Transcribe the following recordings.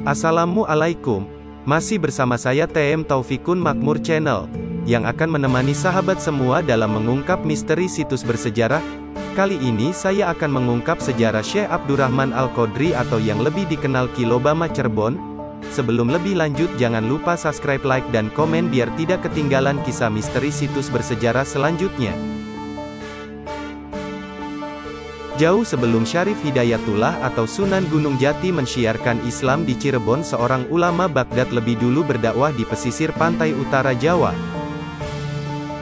Assalamualaikum, masih bersama saya TM Taufikun Makmur Channel, yang akan menemani sahabat semua dalam mengungkap misteri situs bersejarah. Kali ini saya akan mengungkap sejarah Syekh Abdurrahman Al-Qadri atau yang lebih dikenal Kilobama Cirebon. Sebelum lebih lanjut jangan lupa subscribe, like, dan komen biar tidak ketinggalan kisah misteri situs bersejarah selanjutnya. Jauh sebelum Syarif Hidayatullah atau Sunan Gunung Jati mensyiarkan Islam di Cirebon, seorang ulama Baghdad lebih dulu berdakwah di pesisir pantai utara Jawa.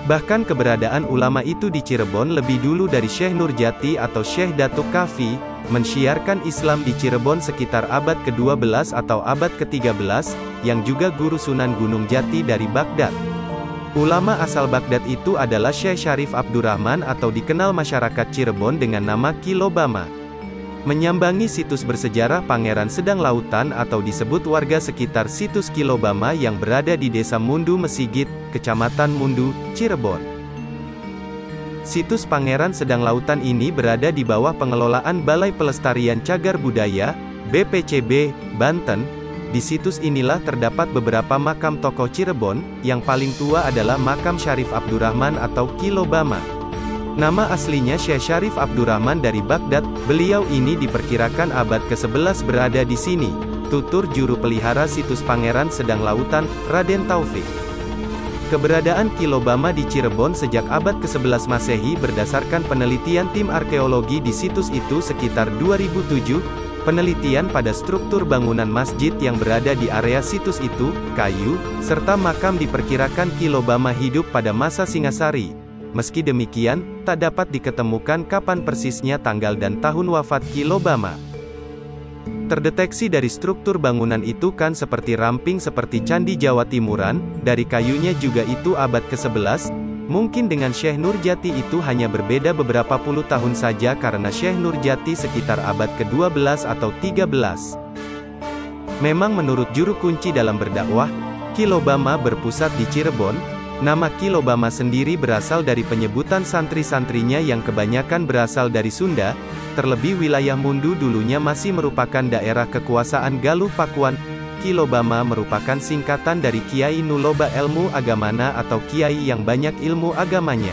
Bahkan keberadaan ulama itu di Cirebon lebih dulu dari Syekh Nurjati atau Syekh Datuk Kafi, mensyiarkan Islam di Cirebon sekitar abad ke-12 atau abad ke-13, yang juga guru Sunan Gunung Jati dari Baghdad. Ulama asal Baghdad itu adalah Syekh Syarif Abdurrahman atau dikenal masyarakat Cirebon dengan nama Kilobama. Menyambangi situs bersejarah Pangeran Sedang Lautan atau disebut warga sekitar situs Kilobama yang berada di Desa Mundu Mesigit, Kecamatan Mundu, Cirebon. Situs Pangeran Sedang Lautan ini berada di bawah pengelolaan Balai Pelestarian Cagar Budaya, BPCB, Banten. Di situs inilah terdapat beberapa makam tokoh Cirebon, yang paling tua adalah makam Syarif Abdurrahman atau Kilobama. Nama aslinya Syekh Syarif Abdurrahman dari Baghdad, beliau ini diperkirakan abad ke-11 berada di sini, tutur juru pelihara situs Pangeran Sedang Lautan, Raden Taufik. Keberadaan Kilobama di Cirebon sejak abad ke-11 Masehi berdasarkan penelitian tim arkeologi di situs itu sekitar 2007, penelitian pada struktur bangunan masjid yang berada di area situs itu, kayu, serta makam diperkirakan Kilobama hidup pada masa Singasari. Meski demikian, tak dapat diketemukan kapan persisnya tanggal dan tahun wafat Kilobama. Terdeteksi dari struktur bangunan itu kan seperti ramping seperti Candi Jawa Timuran, dari kayunya juga itu abad ke-11, mungkin dengan Syekh Nurjati itu hanya berbeda beberapa puluh tahun saja karena Syekh Nurjati sekitar abad ke-12 atau 13. Memang menurut juru kunci dalam berdakwah, Kilobama berpusat di Cirebon. Nama Kilobama sendiri berasal dari penyebutan santri-santrinya yang kebanyakan berasal dari Sunda, terlebih wilayah Mundu dulunya masih merupakan daerah kekuasaan Galuh Pakuan. Kilobama merupakan singkatan dari Kiai Nuloba Ilmu Agamana atau Kiai yang banyak ilmu agamanya.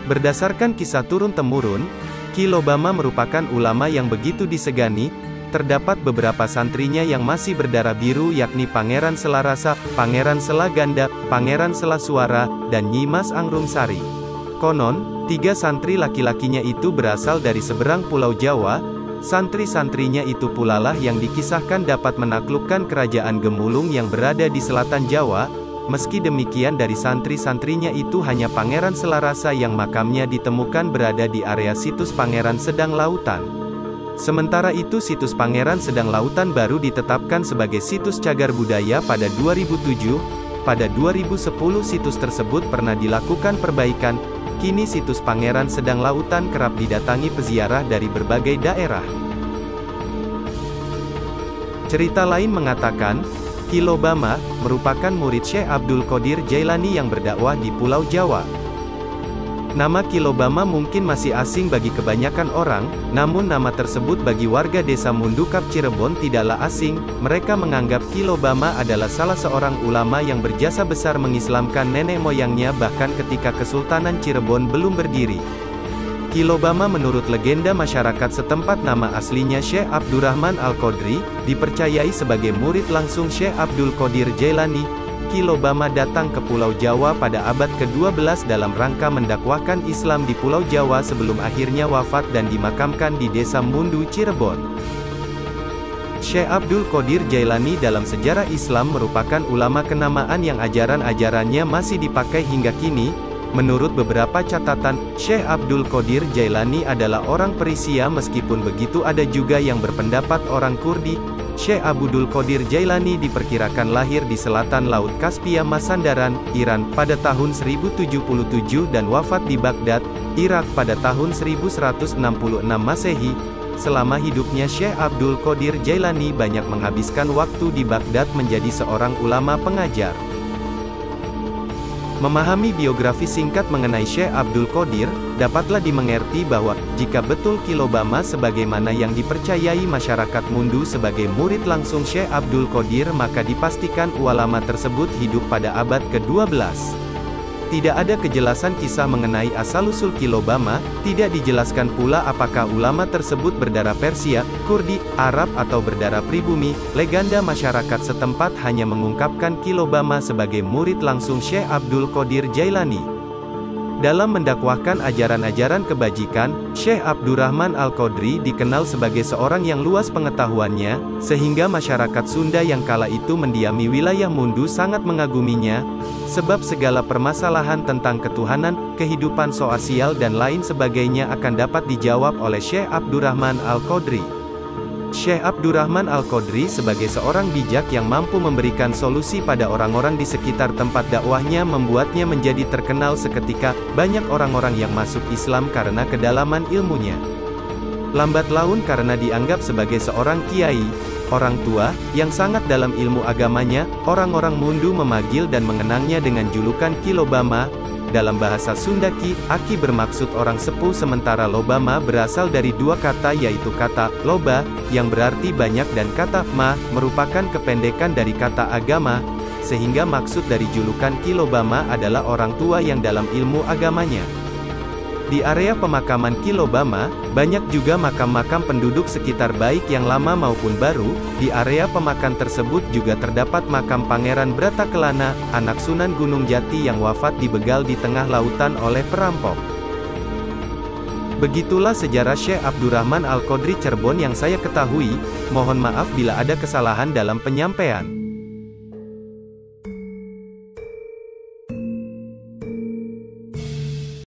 Berdasarkan kisah turun-temurun, Kilobama merupakan ulama yang begitu disegani. Terdapat beberapa santrinya yang masih berdarah biru yakni Pangeran Selarasa, Pangeran Selaganda, Pangeran Selasuara, dan Nyi Mas Angrumsari. Konon, 3 santri laki-lakinya itu berasal dari seberang Pulau Jawa. Santri-santrinya itu pula lah yang dikisahkan dapat menaklukkan kerajaan Gemulung yang berada di selatan Jawa. Meski demikian dari santri-santrinya itu hanya Pangeran Selarasa yang makamnya ditemukan berada di area situs Pangeran Sedang Lautan. Sementara itu situs Pangeran Sedang Lautan baru ditetapkan sebagai situs cagar budaya pada 2007. Pada 2010 situs tersebut pernah dilakukan perbaikan. Kini situs Pangeran Sedang Lautan kerap didatangi peziarah dari berbagai daerah. Cerita lain mengatakan, Kilobama merupakan murid Syekh Abdul Qadir Jailani yang berdakwah di Pulau Jawa. Nama Kilobama mungkin masih asing bagi kebanyakan orang, namun nama tersebut bagi warga desa Mundukap Cirebon tidaklah asing. Mereka menganggap Kilobama adalah salah seorang ulama yang berjasa besar mengislamkan nenek moyangnya bahkan ketika Kesultanan Cirebon belum berdiri. Kilobama menurut legenda masyarakat setempat nama aslinya Syekh Abdurrahman Al-Qadri, dipercayai sebagai murid langsung Syekh Abdul Qadir Jailani. Kilobama datang ke Pulau Jawa pada abad ke-12 dalam rangka mendakwahkan Islam di Pulau Jawa sebelum akhirnya wafat dan dimakamkan di Desa Mundu, Cirebon. Syekh Abdul Qadir Jailani dalam sejarah Islam merupakan ulama kenamaan yang ajaran-ajarannya masih dipakai hingga kini. Menurut beberapa catatan, Syekh Abdul Qadir Jailani adalah orang Persia meskipun begitu ada juga yang berpendapat orang Kurdi. Syekh Abdul Qadir Jailani diperkirakan lahir di selatan Laut Kaspia Mazandaran, Iran, pada tahun 1077 dan wafat di Baghdad, Irak pada tahun 1166 Masehi. Selama hidupnya Syekh Abdul Qadir Jailani banyak menghabiskan waktu di Baghdad menjadi seorang ulama pengajar. Memahami biografi singkat mengenai Syekh Abdul Qadir, dapatlah dimengerti bahwa, jika betul Kilobama sebagaimana yang dipercayai masyarakat Mundu sebagai murid langsung Syekh Abdul Qadir, maka dipastikan ulama tersebut hidup pada abad ke-12. Tidak ada kejelasan kisah mengenai asal-usul Kilobama, tidak dijelaskan pula apakah ulama tersebut berdarah Persia, Kurdi, Arab atau berdarah pribumi. Legenda masyarakat setempat hanya mengungkapkan Kilobama sebagai murid langsung Syekh Abdul Qadir Jailani. Dalam mendakwahkan ajaran-ajaran kebajikan, Syekh Abdurrahman Al-Qadri dikenal sebagai seorang yang luas pengetahuannya, sehingga masyarakat Sunda yang kala itu mendiami wilayah Mundu sangat mengaguminya, sebab segala permasalahan tentang ketuhanan, kehidupan sosial dan lain sebagainya akan dapat dijawab oleh Syekh Abdurrahman Al-Qadri. Syekh Abdurrahman Al-Qadri sebagai seorang bijak yang mampu memberikan solusi pada orang-orang di sekitar tempat dakwahnya membuatnya menjadi terkenal seketika. Banyak orang-orang yang masuk Islam karena kedalaman ilmunya. Lambat laun karena dianggap sebagai seorang kiai, orang tua, yang sangat dalam ilmu agamanya, orang-orang Mundu memanggil dan mengenangnya dengan julukan Kilobama. Dalam bahasa Sunda Aki bermaksud orang sepuh, sementara Lobama berasal dari dua kata, yaitu kata loba, yang berarti banyak, dan kata ma, merupakan kependekan dari kata agama, sehingga maksud dari julukan Kilobama adalah orang tua yang dalam ilmu agamanya. Di area pemakaman Kilobama, banyak juga makam-makam penduduk sekitar baik yang lama maupun baru. Di area pemakaman tersebut juga terdapat makam Pangeran Bratakelana, anak Sunan Gunung Jati yang wafat dibegal di tengah lautan oleh perampok. Begitulah sejarah Syekh Abdurrahman Al-Qadri Cirebon yang saya ketahui. Mohon maaf bila ada kesalahan dalam penyampaian.